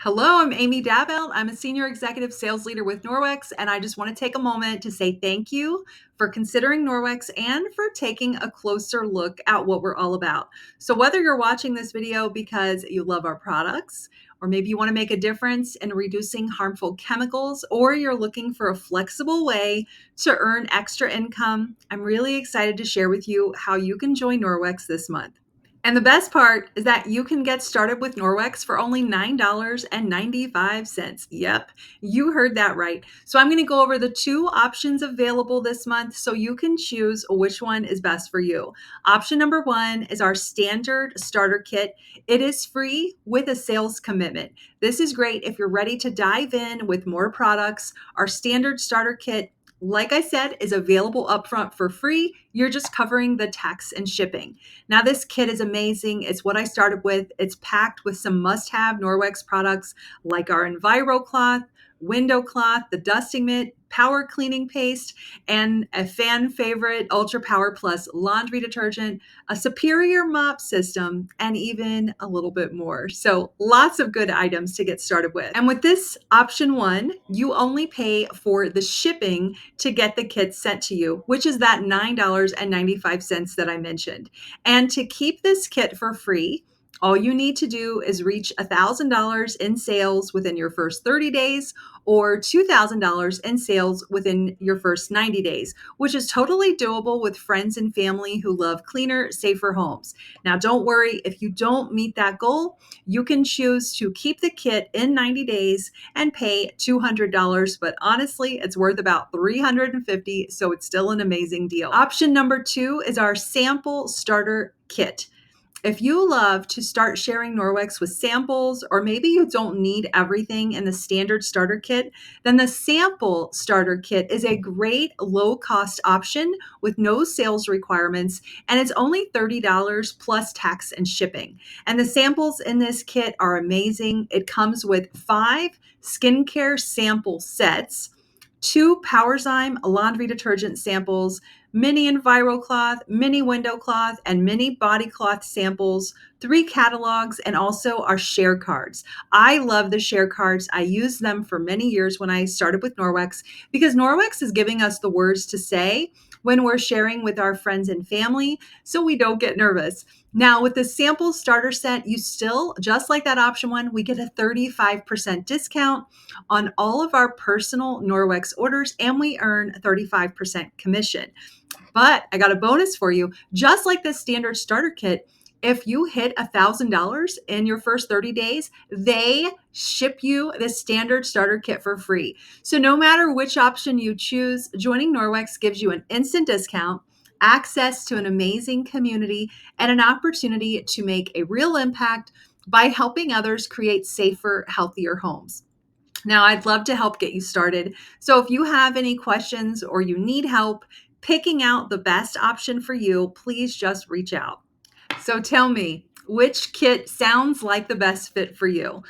Hello, I'm Amy Dabbelt. I'm a senior executive sales leader with Norwex, and I just want to take a moment to say thank you for considering Norwex and for taking a closer look at what we're all about. So, whether you're watching this video because you love our products, or maybe you want to make a difference in reducing harmful chemicals, or you're looking for a flexible way to earn extra income, I'm really excited to share with you how you can join Norwex this month. And the best part is that you can get started with Norwex for only $9.95. Yep, you heard that right. So I'm going to go over the two options available this month so you can choose which one is best for you. Option number one is our standard starter kit. It is free with a sales commitment. This is great if you're ready to dive in with more products. Our standard starter kit, like I said, is available upfront for free. You're just covering the tax and shipping. Now, this kit is amazing. It's what I started with. It's packed with some must-have Norwex products like our Enviro cloth, window cloth, the dusting mitt, power cleaning paste, and a fan favorite Ultra Power Plus laundry detergent, a superior mop system, and even a little bit more. So lots of good items to get started with. And with this option one, you only pay for the shipping to get the kit sent to you, which is that $9.95 that I mentioned. And to keep this kit for free, all you need to do is reach $1,000 in sales within your first 30 days or $2,000 in sales within your first 90 days, which is totally doable with friends and family who love cleaner, safer homes. Now, don't worry if you don't meet that goal. You can choose to keep the kit in 90 days and pay $200, but honestly, it's worth about $350, so it's still an amazing deal. Option number two is our sample starter kit. If you love to start sharing Norwex with samples, or maybe you don't need everything in the standard starter kit, then the sample starter kit is a great low cost option with no sales requirements, and it's only $30 plus tax and shipping. And the samples in this kit are amazing. It comes with 5 skincare sample sets, 2 Powerzyme laundry detergent samples, mini Enviro cloth, mini window cloth, and mini body cloth samples, 3 catalogs, and also our share cards. I love the share cards. I used them for many years when I started with Norwex because Norwex is giving us the words to say when we're sharing with our friends and family so we don't get nervous. Now, with the sample starter set, you still, just like that option one, we get a 35% discount on all of our personal Norwex orders, and we earn 35% commission. But I got a bonus for you. Just like the standard starter kit, if you hit $1,000 in your first 30 days, they ship you the standard starter kit for free. So no matter which option you choose, joining Norwex gives you an instant discount, access to an amazing community, and an opportunity to make a real impact by helping others create safer, healthier homes. Now, I'd love to help get you started. So if you have any questions or you need help picking out the best option for you, please just reach out. So tell me, which kit sounds like the best fit for you?